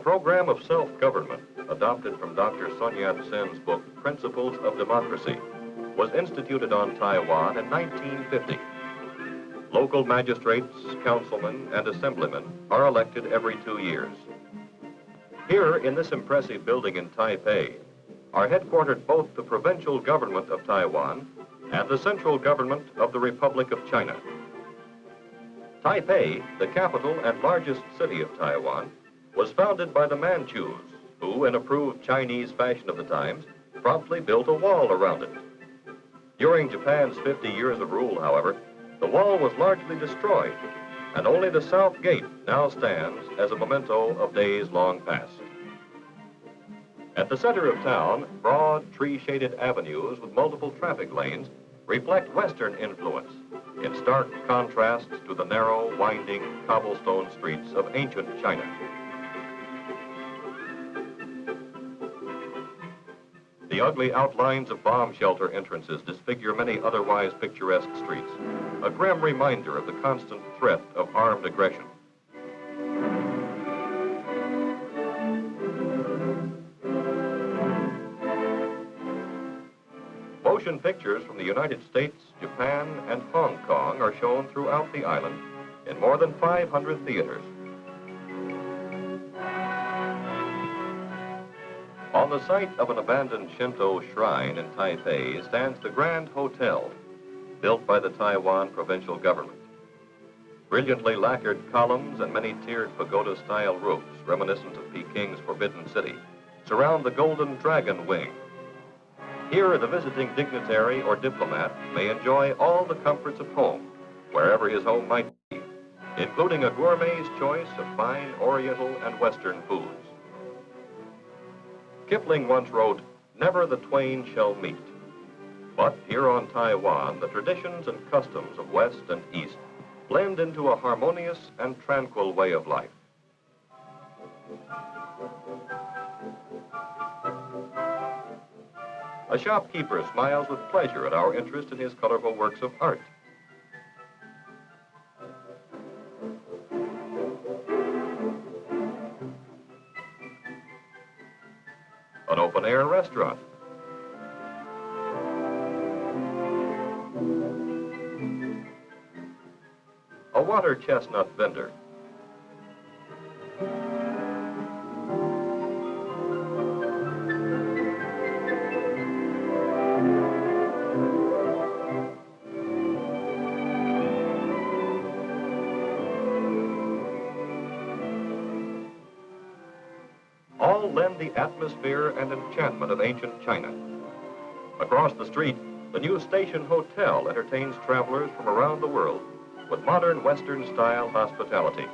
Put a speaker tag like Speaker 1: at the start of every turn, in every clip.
Speaker 1: program of self-government, adopted from Dr. Sun Yat-sen's book, Principles of Democracy, was instituted on Taiwan in 1950. Local magistrates, councilmen, and assemblymen are elected every 2 years. Here, in this impressive building in Taipei, are headquartered both the provincial government of Taiwan and the central government of the Republic of China. Taipei, the capital and largest city of Taiwan, was founded by the Manchus, who, in approved Chinese fashion of the times, promptly built a wall around it. During Japan's 50 years of rule, however, the wall was largely destroyed, and only the south gate now stands as a memento of days long past. At the center of town, broad, tree-shaded avenues with multiple traffic lanes reflect Western influence, in stark contrast to the narrow, winding, cobblestone streets of ancient China. The ugly outlines of bomb shelter entrances disfigure many otherwise picturesque streets, a grim reminder of the constant threat of armed aggression. Motion pictures from the United States, Japan, and Hong Kong are shown throughout the island in more than 500 theaters. On the site of an abandoned Shinto shrine in Taipei stands the Grand Hotel, built by the Taiwan provincial government. Brilliantly lacquered columns and many-tiered pagoda-style roofs, reminiscent of Peking's Forbidden City, surround the Golden Dragon Wing. Here, the visiting dignitary or diplomat may enjoy all the comforts of home, wherever his home might be, including a gourmet's choice of fine Oriental and Western foods. Kipling once wrote, "Never the twain shall meet." But here on Taiwan, the traditions and customs of West and East blend into a harmonious and tranquil way of life. A shopkeeper smiles with pleasure at our interest in his colorful works of art. An open-air restaurant. A water chestnut vendor. All lend the atmosphere and enchantment of ancient China. Across the street, the new Station Hotel entertains travelers from around the world with modern Western-style hospitality.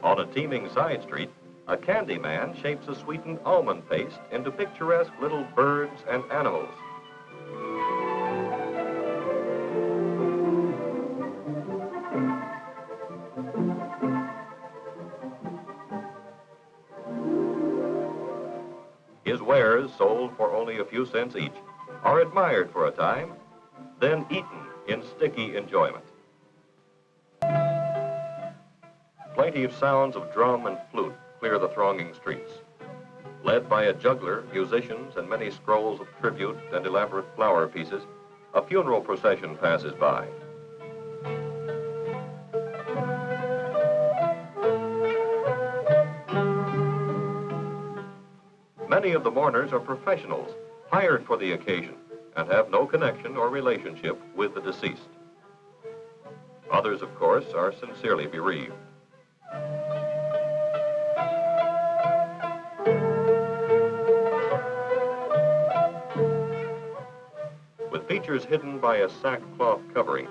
Speaker 1: On a teeming side street, a candy man shapes a sweetened almond paste into picturesque little birds and animals. His wares, sold for only a few cents each, are admired for a time, then eaten in sticky enjoyment. Plaintive sounds of drum and flute clear the thronging streets. Led by a juggler, musicians, and many scrolls of tribute and elaborate flower pieces, a funeral procession passes by. Many of the mourners are professionals, hired for the occasion, and have no connection or relationship with the deceased. Others, of course, are sincerely bereaved. With features hidden by a sackcloth covering,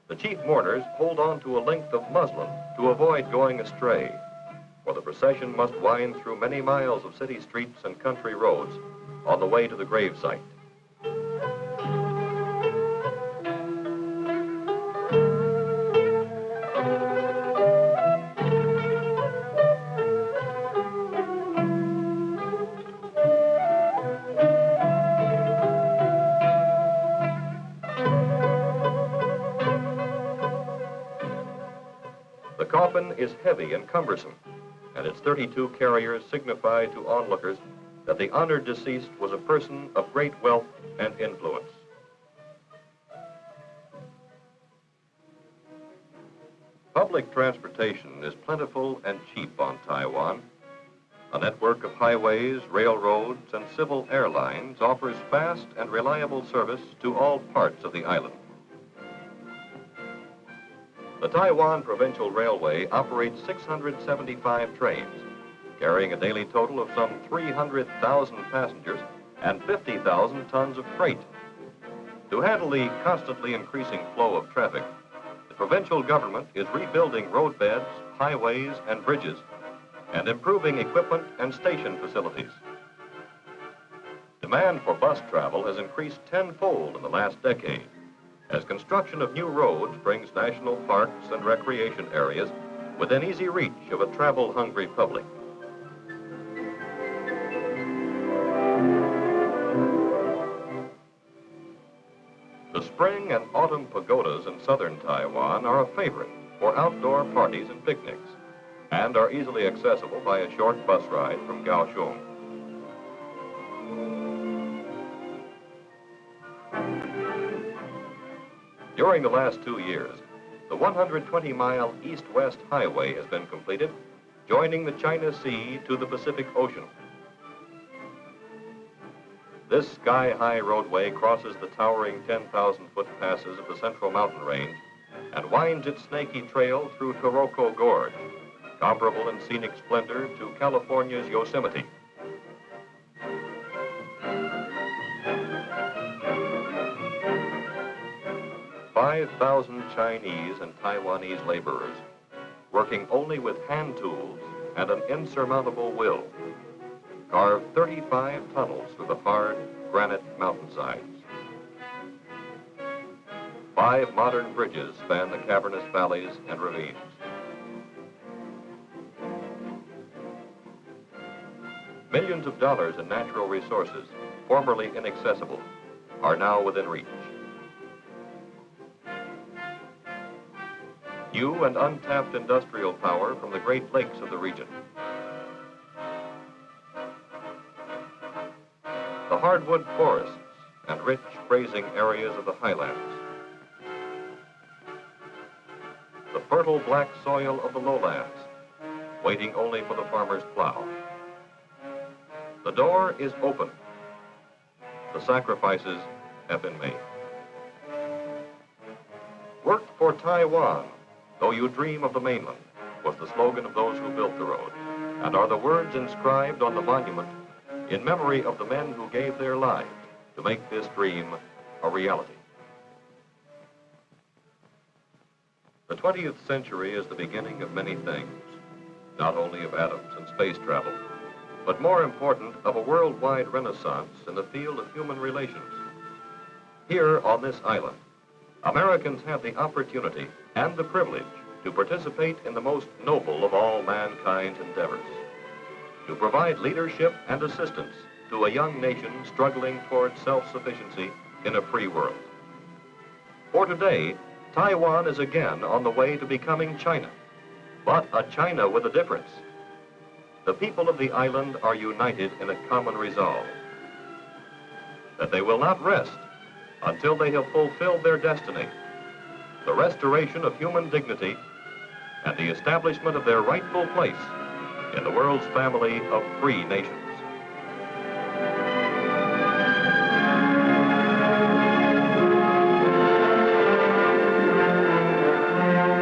Speaker 1: the chief mourners hold on to a length of muslin to avoid going astray, for the procession must wind through many miles of city streets and country roads on the way to the gravesite. coffin is heavy and cumbersome, and its 32 carriers signify to onlookers that the honored deceased was a person of great wealth and influence. Public transportation is plentiful and cheap on Taiwan. A network of highways, railroads, and civil airlines offers fast and reliable service to all parts of the island. The Taiwan Provincial Railway operates 675 trains, carrying a daily total of some 300,000 passengers and 50,000 tons of freight. To handle the constantly increasing flow of traffic, the provincial government is rebuilding roadbeds, highways, and bridges, and improving equipment and station facilities. Demand for bus travel has increased tenfold in the last decade, as construction of new roads brings national parks and recreation areas within easy reach of a travel-hungry public. The spring and autumn pagodas in southern Taiwan are a favorite for outdoor parties and picnics, and are easily accessible by a short bus ride from Kaohsiung. During the last 2 years, the 120-mile east-west highway has been completed, joining the China Sea to the Pacific Ocean. This sky-high roadway crosses the towering 10,000-foot passes of the Central Mountain Range and winds its snaky trail through Taroko Gorge, comparable in scenic splendor to California's Yosemite. "5,000 Chinese and Taiwanese laborers, working only with hand tools and an insurmountable will, carved 35 tunnels through the hard granite mountainsides. 5 modern bridges span the cavernous valleys and ravines. Millions of dollars in natural resources, formerly inaccessible, are now within reach. New and untapped industrial power from the Great Lakes of the region. The hardwood forests and rich grazing areas of the highlands. The fertile black soil of the lowlands, waiting only for the farmer's plow. The door is open. The sacrifices have been made. Work for Taiwan, though you dream of the mainland, was the slogan of those who built the road, and are the words inscribed on the monument in memory of the men who gave their lives to make this dream a reality. The 20th century is the beginning of many things, not only of atoms and space travel, but more important, of a worldwide renaissance in the field of human relations. Here on this island, Americans have the opportunity and the privilege to participate in the most noble of all mankind's endeavors, to provide leadership and assistance to a young nation struggling toward self-sufficiency in a free world. For today, Taiwan is again on the way to becoming China, but a China with a difference. The people of the island are united in a common resolve that they will not rest until they have fulfilled their destiny, the restoration of human dignity and the establishment of their rightful place in the world's family of free nations.